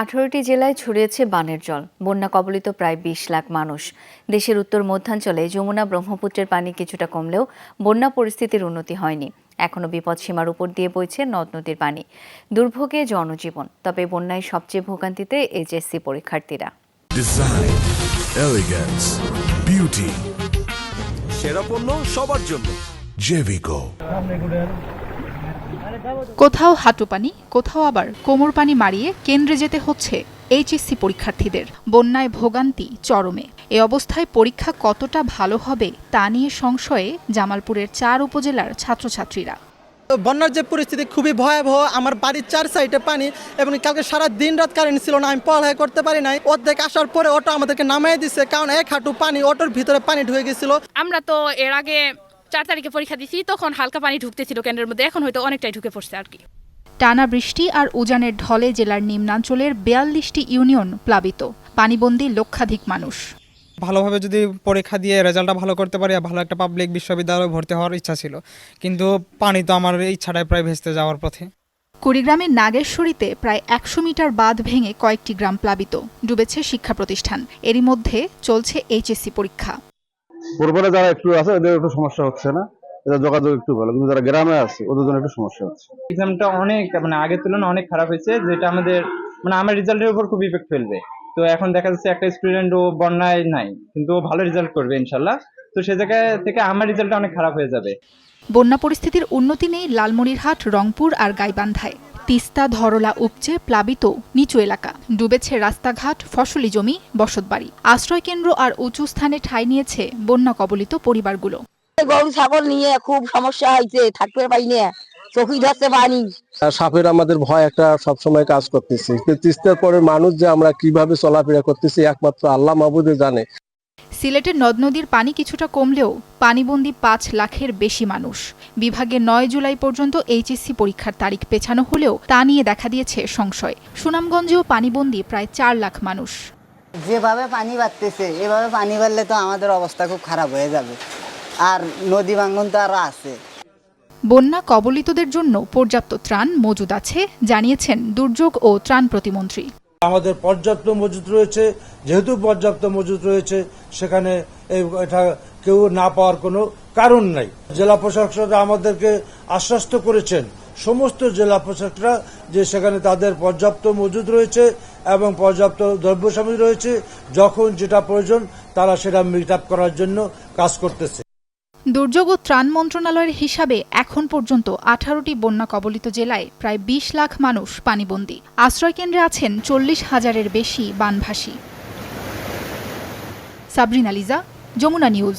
18টি জেলায় ছড়িয়েছে বানের জল। বন্যা কবলিত প্রায় 20 লাখ মানুষ। দেশের উত্তর মধ্যাঞ্চলে যমুনা ব্রহ্মপুত্রের পানি কিছুটা কমলেও বন্যা পরিস্থিতির উন্নতি হয়নি। এখনো বিপদসীমার উপর দিয়ে বইছে নদ নদীর পানি। দুর্ভোগে জনজীবন। তবে বন্যায় সবচেয়ে ভোগান্তিতে এইচএসসি পরীক্ষার্থীরা। ডিজাইন, এলিগেন্স, বিউটি, সেরা পণ্য সবার জন্য। জেভিকো। কোথাও হাঁটু পানি, কোথাও আবার কোমর পানি মারিয়ে কেন্দ্রে যেতে হচ্ছে এইচএসসি পরীক্ষার্থীদের। বন্যায় ভোগান্তি চরমে। এ অবস্থায় পরীক্ষা কতটা ভালো হবে তা নিয়ে সংশয়ে জামালপুরের 4 উপজেলার ছাত্রছাত্রীরা। বন্যার যে পরিস্থিতি খুবই ভয়াবহ। আমার বাড়ির 4 সাইডে পানি এবং কালকে সারা দিন রাত কারেন্ট ছিল না। আমি পড়ালেখা করতে পারি নাই। অর্ধেক আসার পরে অটো আমাদেরকে নামিয়ে দিছে, কারণ 1 হাঁটু পানি, অটোর ভিতরে পানি ঢুকে গেছিল। আমরা তো এর আগে 4 তারিখে পরীক্ষা দিছি, তখন হালকা পানি ঢুকতেছিল কেন্দ্রের মধ্যে, এখন হয়তো অনেকটাই ঢুকে পড়ছে আর কি। টানা বৃষ্টি আর উজানের ঢলে জেলার নিম্নাঞ্চলের 42টি ইউনিয়ন প্লাবিত। পানিবন্দী লক্ষাধিক মানুষ। ভালোভাবে যদি পরীক্ষা দিয়ে রেজাল্টটা ভালো করতে পারি, ভালো একটা পাবলিক বিশ্ববিদ্যালয়ে ভর্তি হওয়ার ইচ্ছা ছিল, কিন্তু পানি তো আমার ইচ্ছাটাই প্রায় ভেস্তে যাওয়ার পথে। কুড়িগ্রামের নাগেশ্বরীতে প্রায় 100 মিটার বাঁধ ভেঙে কয়েকটি গ্রাম প্লাবিত। ডুবেছে শিক্ষা প্রতিষ্ঠান। এরই মধ্যে চলছে এইচএসসি পরীক্ষা। পূর্বে যারা একটু আছে ওদের একটু সমস্যা হচ্ছে না, এদের যোগাযোগ একটু ভালো, কিন্তু যারা গ্রামে আছে ওদের জন্য একটু সমস্যা হচ্ছে। এক্সামটা অনেক আগের তুলনায় অনেক খারাপ হয়েছে, যেটা আমাদের আমার রেজাল্টের উপর খুব ইফেক্ট ফেলবে। তো এখন দেখা যাচ্ছে একটা স্টুডেন্ট ও বন্যায় নাই, কিন্তু ও ভালো রেজাল্ট করবে ইনশাল্লাহ। তো সে জায়গা থেকে আমার রেজাল্টটা অনেক খারাপ হয়ে যাবে। বন্যা পরিস্থিতির উন্নতি নেই লালমনিরহাট, রংপুর আর গাইবান্ধায়। তিস্তা, ধরলা উপচে প্লাবিত নিচু এলাকা। ডুবেছে রাস্তাঘাট, ফসলি জমি, বসতবাড়ি। আশ্রয়কেন্দ্র আর উঁচু স্থানে ঠাঁই নিয়েছে বন্যা কবলিত পরিবারগুলো। গরু ছাগল নিয়ে খুব সমস্যা হয়েছে, থাকতে পারি না, চোখই ধরতে পানি। সাপের আমাদের ভয় একটা সবসময় কাজ করতেছে। তিস্তার পরে মানুষ যে আমরা কিভাবে চলাফেরা করতেছি একমাত্র আল্লাহ মাহবুদে জানে। সিলেটের নদ নদীর পানি কিছুটা কমলেও পানিবন্দী 5 লাখের বেশি মানুষ। বিভাগে 9 জুলাই পর্যন্ত এইচএসসি পরীক্ষার তারিখ পেছানো হলেও তা নিয়ে দেখা দিয়েছে সংশয়। সুনামগঞ্জেও পানিবন্দী প্রায় 4 লাখ মানুষ। যেভাবে পানি বাড়তেছে, এভাবে পানি বাড়লে তো আমাদের অবস্থা খুব খারাপ হয়ে যাবে। আর নদী ভাঙন তো আরো আছে। বন্যা কবলিতদের জন্য পর্যাপ্ত ত্রাণ মজুদ আছে জানিয়েছেন দুর্যোগ ও ত্রাণ প্রতিমন্ত্রী। আমাদের পর্যাপ্ত মজুদ রয়েছে। যেহেতু পর্যাপ্ত মজুদ রয়েছে, সেখানে এটা কেউ না পাওয়ার কোনো কারণ নাই। জেলা প্রশাসকরা আমাদেরকে আশ্বস্ত করেছেন, সমস্ত জেলা প্রশাসকরা, যে সেখানে তাদের পর্যাপ্ত মজুদ রয়েছে এবং পর্যাপ্ত দ্রব্য সামগ্রী রয়েছে। যখন যেটা প্রয়োজন তারা সেটা মিট আপ করার জন্য কাজ করতেছে। দুর্যোগ ও ত্রাণ মন্ত্রণালয়ের হিসাবে এখন পর্যন্ত 18টি বন্যা কবলিত জেলায় প্রায় 20 লাখ মানুষ পানিবন্দী। আশ্রয়কেন্দ্রে আছেন 40,000-এর বেশি বানভাসী। সাবরিনা লিজা, যমুনা নিউজ।